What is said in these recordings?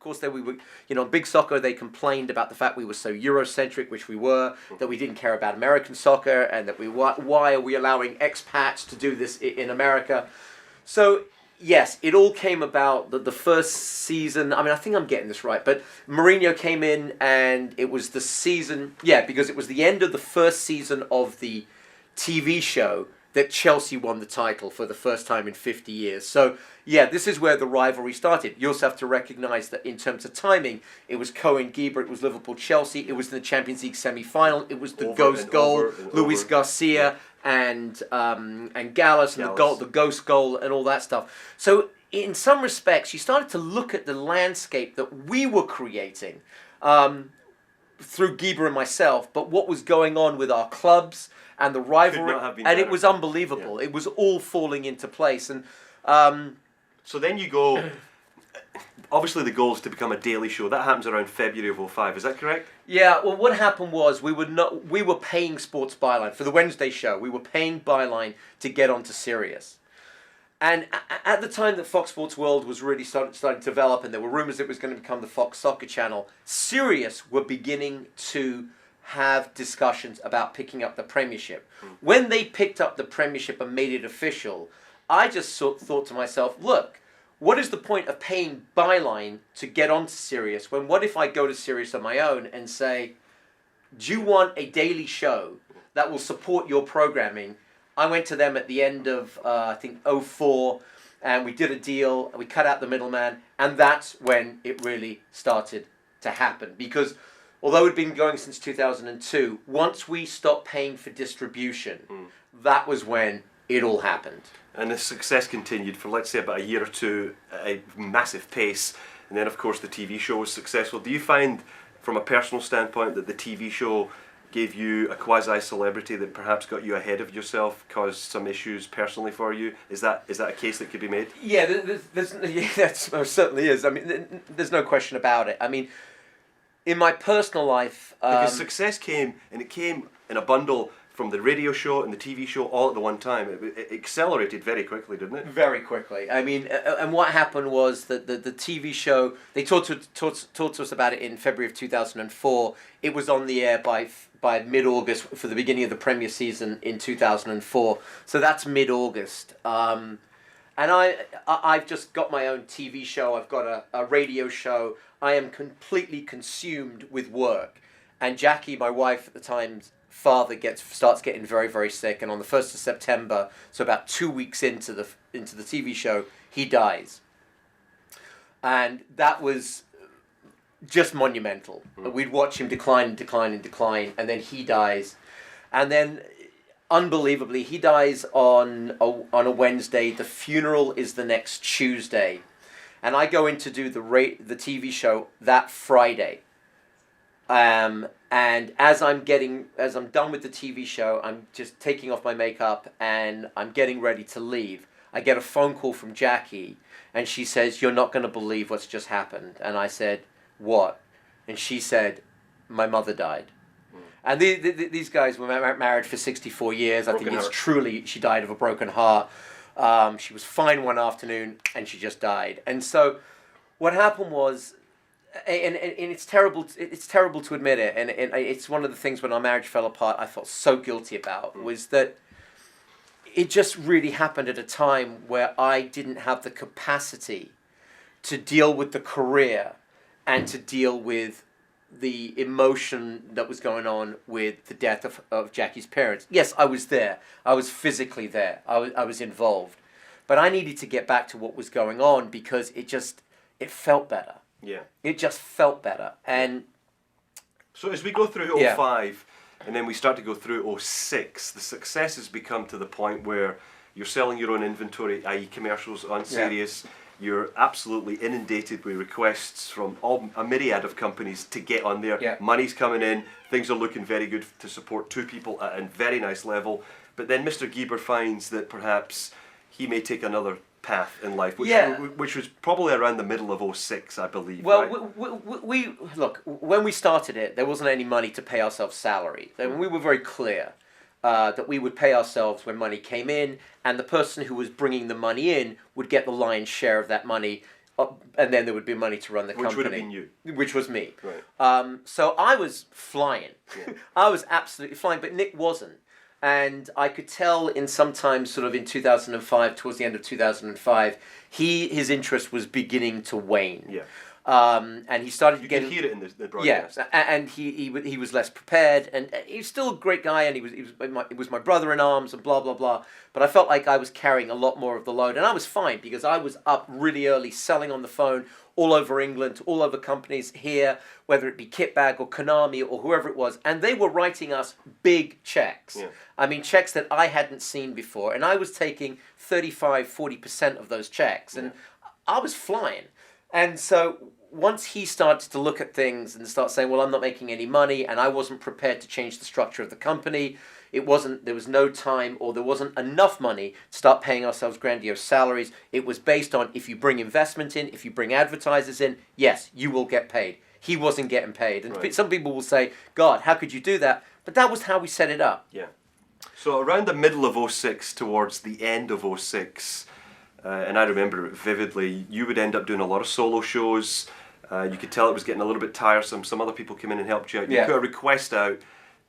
course, we were, Big Soccer, they complained about the fact we were so Eurocentric, which we were, that we didn't care about American soccer, and that why are we allowing expats to do this in America? So, yes, it all came about the first season. I mean, I think I'm getting this right, but Mourinho came in, and it was the season, because it was the end of the first season of the TV show that Chelsea won the title for the first time in 50 years. So, this is where the rivalry started. You also have to recognise that in terms of timing, it was Cohen, Geber, it was Liverpool-Chelsea, it was the Champions League semi-final, it was the ghost goal, Luis Garcia and Gallas, and the ghost goal and all that stuff. So, in some respects, you started to look at the landscape that we were creating through Geber and myself, but what was going on with our clubs and the rivalry, and it was unbelievable. Yeah. It was all falling into place, and so then you go. Obviously, the goal is to become a daily show. That happens around February of 2005. Is that correct? Yeah. Well, what happened was we were paying Sports Byline for the Wednesday show. We were paying Byline to get onto Sirius, and at the time that Fox Sports World was really starting to develop, and there were rumors it was going to become the Fox Soccer Channel, Sirius were beginning to have discussions about picking up the Premiership. When they picked up the Premiership and made it official, I just thought to myself, look, what is the point of paying Byline to get onto Sirius when what if I go to Sirius on my own and say, do you want a daily show that will support your programming? I went to them at the end of, I think, 2004, and we did a deal, and we cut out the middleman, and that's when it really started to happen. Because although it had been going since 2002, once we stopped paying for distribution, that was when it all happened. And the success continued for, let's say, about a year or two at a massive pace. And then, of course, the TV show was successful. Do you find, from a personal standpoint, that the TV show gave you a quasi-celebrity that perhaps got you ahead of yourself, caused some issues personally for you? Is that a case that could be made? Yeah, that certainly is. I mean, there's no question about it. I mean, in my personal life, because success came, and it came in a bundle from the radio show and the TV show all at the one time. It accelerated very quickly, didn't it? Very quickly. I mean, and what happened was that the TV show, they talked to us about it in February of 2004. It was on the air by mid-August for the beginning of the Premier season in 2004. So that's mid-August. And I've just got my own TV show. I've got a radio show. I am completely consumed with work. And Jackie, my wife at the time's father, starts getting very, very sick. And on the 1st of September, so about 2 weeks into the TV show, he dies. And that was just monumental. We'd watch him decline and decline and decline, and then he dies. And then, unbelievably, he dies on a Wednesday. The funeral is the next Tuesday. And I go in to do the TV show that Friday. And as I'm done with the TV show, I'm just taking off my makeup and I'm getting ready to leave. I get a phone call from Jackie, and she says, "You're not going to believe what's just happened." And I said, "What?" And she said, "My mother died." And these guys were married for 64 years. I think it's truly, she died of a broken heart. She was fine one afternoon, and she just died. And so what happened was, and it's terrible to admit it, and it's one of the things when our marriage fell apart I felt so guilty about, was that it just really happened at a time where I didn't have the capacity to deal with the career and to deal with the emotion that was going on with the death of Jackie's parents. Yes, I was there. I was physically there. I was involved. But I needed to get back to what was going on because it felt better. Yeah. It just felt better. And so as we go through 2005 and then we start to go through 2006, the success has become to the point where you're selling your own inventory, i.e. commercials on Sirius. You're absolutely inundated with requests from a myriad of companies to get on there. Yeah. Money's coming in, things are looking very good to support two people at a very nice level. But then Mr. Geber finds that perhaps he may take another path in life, which was probably around the middle of 2006, I believe. Well, right? we look, when we started it, there wasn't any money to pay ourselves salary. I mean, we were very clear that we would pay ourselves when money came in, and the person who was bringing the money in would get the lion's share of that money. and then there would be money to run the company. Which would have been you. Which was me. Right. So I was flying. Yeah. I was absolutely flying, but Nick wasn't. And I could tell in sometimes sort of in 2005, towards the end of 2005, his interest was beginning to wane. Yeah. And he started getting. You could hear it in the broadcast. Yeah, and he was less prepared, and he's still a great guy, and he was my brother in arms, and blah blah blah. But I felt like I was carrying a lot more of the load, and I was fine because I was up really early, selling on the phone all over England, to all over companies here, whether it be Kitbag or Konami or whoever it was, and they were writing us big checks. Yeah. I mean, checks that I hadn't seen before, and I was taking 35-40% of those checks, and I was flying. And so once he started to look at things and start saying, well, I'm not making any money, and I wasn't prepared to change the structure of the company, there was no time, or there wasn't enough money to start paying ourselves grandiose salaries. It was based on, if you bring investment in, if you bring advertisers in, yes, you will get paid. He wasn't getting paid. And some people will say, God, how could you do that? But that was how we set it up. Yeah. So around the middle of 06, towards the end of 06, and I remember it vividly, you would end up doing a lot of solo shows. You could tell it was getting a little bit tiresome. Some other people came in and helped you out. You put a request out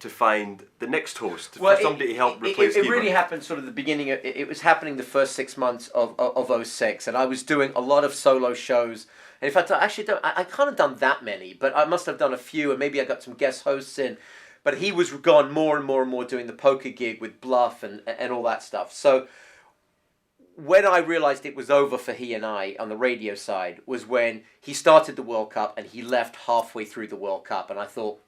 to find the next host, for somebody to help replace It really happened sort of the beginning. It was happening the first 6 months of 06, and I was doing a lot of solo shows. And in fact, I can't have done that many, but I must have done a few, and maybe I got some guest hosts in. But he was gone more and more and more doing the poker gig with Bluff and all that stuff. So when I realized it was over for he and I on the radio side was when he started the World Cup and he left halfway through the World Cup. And I thought,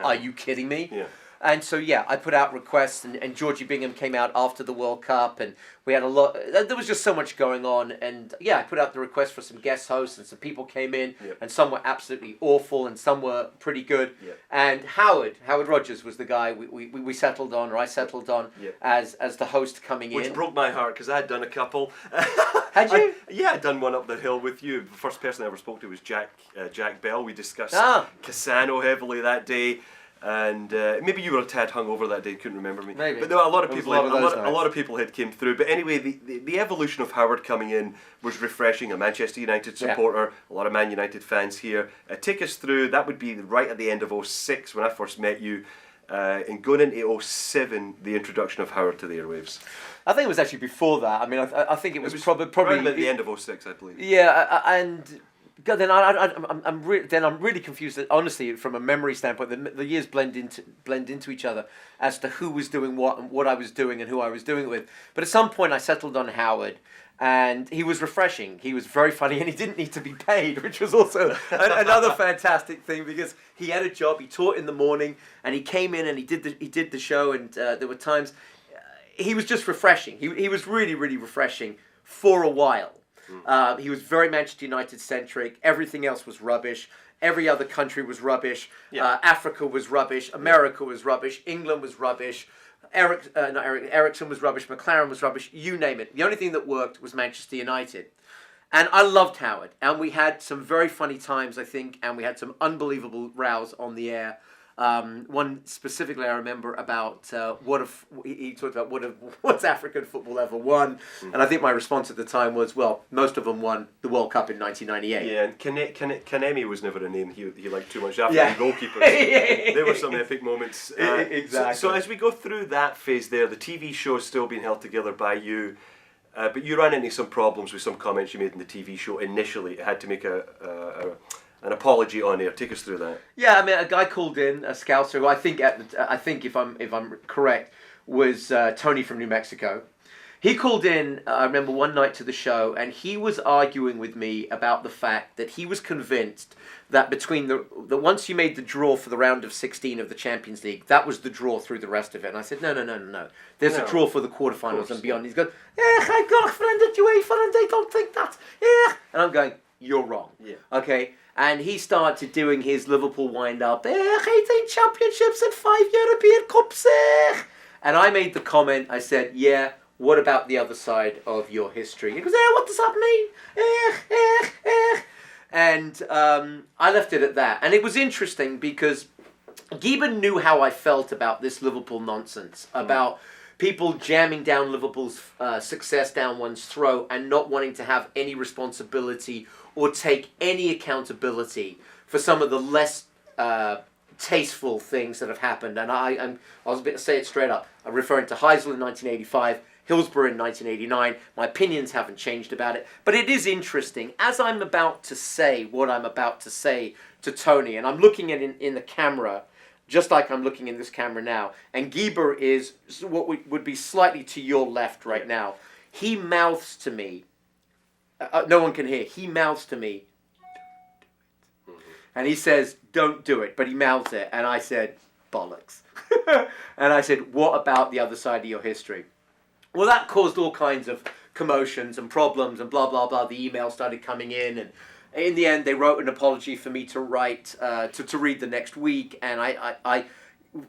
are you kidding me? Yeah. And so, I put out requests, and Georgie Bingham came out after the World Cup, and we had a lot. There was just so much going on, and I put out the request for some guest hosts, and some people came in, and some were absolutely awful, and some were pretty good. And Howard Rogers was the guy we settled on, or I settled on as the host coming in. Which broke my heart because I had done a couple. Had you? I'd done one up the hill with you. The first person I ever spoke to was Jack Bell. We discussed Cassano heavily that day. And maybe you were a tad hungover that day, couldn't remember me. Maybe. But there were a lot of people. A lot of people had came through. But anyway, the evolution of Howard coming in was refreshing. A Manchester United supporter, a lot of Man United fans here. Take us through. That would be right at the end of 06 when I first met you, and going into 07, the introduction of Howard to the airwaves. I think it was actually before that. I mean, I think it was probably right at the end of 06, I believe. Yeah, and God, then I'm really confused. Honestly, from a memory standpoint, the years blend into each other as to who was doing what and what I was doing and who I was doing it with. But at some point, I settled on Howard, and he was refreshing. He was very funny, and he didn't need to be paid, which was also another fantastic thing because he had a job. He taught in the morning, and he came in and he did the show. And there were times he was just refreshing. He was really, really refreshing for a while. He was very Manchester United centric. Everything else was rubbish. Every other country was rubbish. Africa was rubbish. America was rubbish. England was rubbish. Ericsson was rubbish. McLaren was rubbish. You name it. The only thing that worked was Manchester United. And I loved Howard. And we had some very funny times, I think. And we had some unbelievable rows on the air. One specifically I remember about he talked about what's African football ever won, and I think my response at the time was, well, most of them won the World Cup in 1998. Yeah, and Kanemi was never a name he liked too much. African goalkeepers, they were some epic moments. Exactly. So as we go through that phase there, the TV show is still being held together by you. But you ran into some problems with some comments you made in the TV show initially. It had to make an apology on air. Take us through that. Yeah, I mean, a guy called in, a scouser, who I think if I'm correct, was Tony from New Mexico. He called in, I remember one night to the show, and he was arguing with me about the fact that he was convinced that between the once you made the draw for the round of 16 of the Champions League, that was the draw through the rest of it. And I said, no. There's a draw for the quarterfinals and beyond. He's going, I got a friend at UEFA and they don't think that. And I'm going, you're wrong. Yeah. Okay. And he started doing his Liverpool wind-up, 18 championships and 5 European Cups. And I made the comment, I said, what about the other side of your history? He goes, what does that mean? And I left it at that. And it was interesting because Gieben knew how I felt about this Liverpool nonsense, about people jamming down Liverpool's success down one's throat and not wanting to have any responsibility or take any accountability for some of the less tasteful things that have happened. And I was going to say it straight up. I'm referring to Heysel in 1985, Hillsborough in 1989. My opinions haven't changed about it. But it is interesting. As I'm about to say what I'm about to say to Tony, and I'm looking at it in the camera, just like I'm looking in this camera now, and Gieber is what would be slightly to your left right now. He mouths to me, no one can hear, he mouths to me, and he says, don't do it, but he mouths it, and I said, bollocks. And I said, what about the other side of your history? Well, that caused all kinds of commotions and problems and blah, blah, blah. The email started coming in, and in the end, they wrote an apology for me to write, to read the next week, and I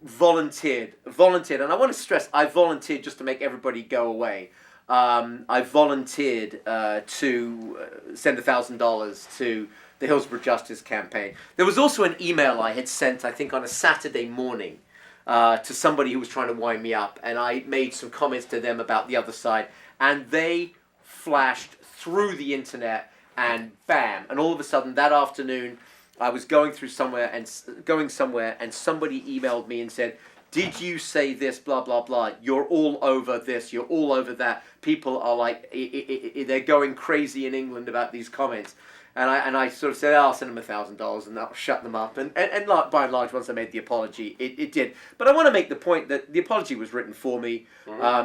volunteered, and I want to stress, I volunteered just to make everybody go away. I volunteered to send $1,000 to the Hillsborough Justice Campaign. There was also an email I had sent, I think, on a Saturday morning to somebody who was trying to wind me up, and I made some comments to them about the other side, and they flashed through the internet. And bam! And all of a sudden, that afternoon, I was going somewhere, and somebody emailed me and said, "Did you say this? Blah blah blah. You're all over this. You're all over that. People are like, they're going crazy in England about these comments." And I sort of said, I'll send them $1,000 and that'll shut them up. And by and large, once I made the apology, it did. But I want to make the point that the apology was written for me,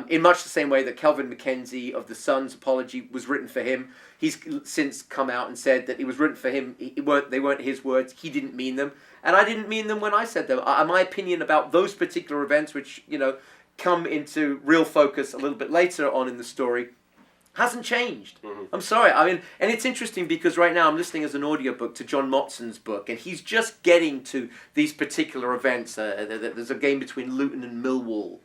in much the same way that Kelvin Mackenzie of The Sun's apology was written for him. He's since come out and said that it was written for him. They weren't his words. He didn't mean them. And I didn't mean them when I said them. My opinion about those particular events, which, come into real focus a little bit later on in the story, hasn't changed. I'm sorry. I mean, and it's interesting because right now I'm listening as an audiobook to John Motson's book, and he's just getting to these particular events. There's a game between Luton and Millwall.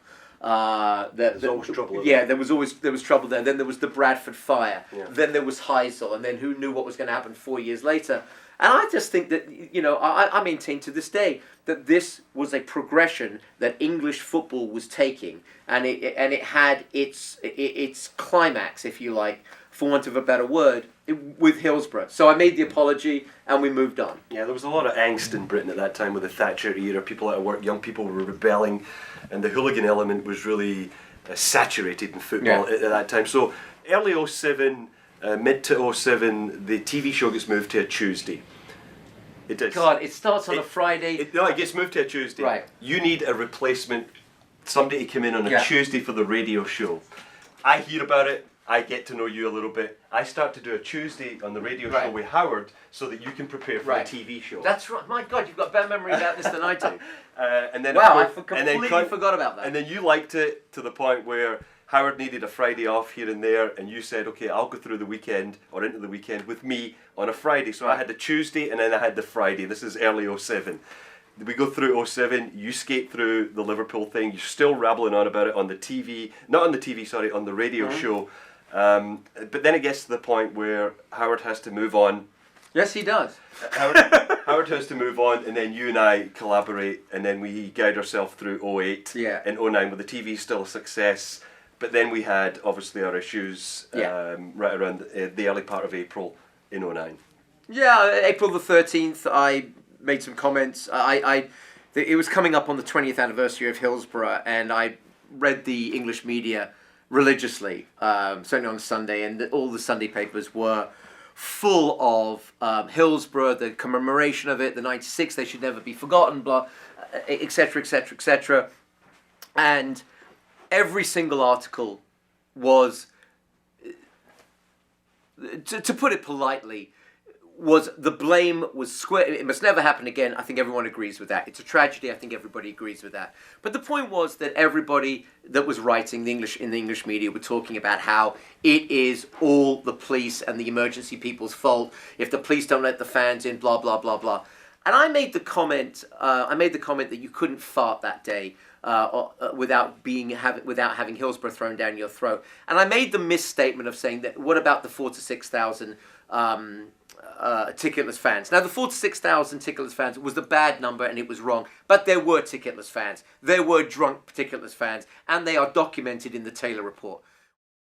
There's always trouble. Yeah, there was trouble there. Then there was the Bradford fire. Yeah. Then there was Heysel, and then who knew what was going to happen 4 years later? And I just think that, I maintain to this day that this was a progression that English football was taking, and it had its climax, if you like, for want of a better word, with Hillsborough. So I made the apology, and we moved on. Yeah, there was a lot of angst in Britain at that time with the Thatcher era. People out of work, young people were rebelling, and the hooligan element was really saturated in football at that time. So early 07, mid to 07, the TV show gets moved to a Tuesday. It does. God, it starts on a Friday. It gets moved to a Tuesday. Right. You need a replacement, somebody to come in on a Tuesday for the radio show. I hear about it. I get to know you a little bit. I start to do a Tuesday on the radio show with Howard so that you can prepare for the TV show. That's right. My God, you've got better memory about this than I do. And then I completely forgot about that. And then you liked it to the point where Howard needed a Friday off here and there, and you said, okay, I'll go through the weekend or into the weekend with me on a Friday. So I had the Tuesday and then I had the Friday. This is early 07. We go through 07, you skate through the Liverpool thing, you're still rambling on about it on the TV, not on the TV, sorry, on the radio show. But then it gets to the point where Howard has to move on. Yes, he does. Howard has to move on, and then you and I collaborate, and then we guide ourselves through 08 and 09, where the TV is still a success. But then we had, obviously, our issues right around the early part of April in 09. Yeah, April the 13th, I made some comments. It was coming up on the 20th anniversary of Hillsborough, and I read the English media religiously, certainly on Sunday, and all the Sunday papers were full of Hillsborough, the commemoration of it, the 96, they should never be forgotten, blah, etc., etc., etc. And every single article was, to put it politely, was the blame was square. It must never happen again. I think everyone agrees with that. It's a tragedy. I think everybody agrees with that. But the point was that everybody that was writing in the English media were talking about how it is all the police and the emergency people's fault if the police don't let the fans in. Blah blah blah blah. And I made the comment. That you couldn't fart that day without having Hillsborough thrown down your throat. And I made the misstatement of saying that. What about the 4,000 to 6,000? ticketless fans. Now, the 46,000 ticketless fans was the bad number and it was wrong, but there were ticketless fans. There were drunk ticketless fans, and they are documented in the Taylor report.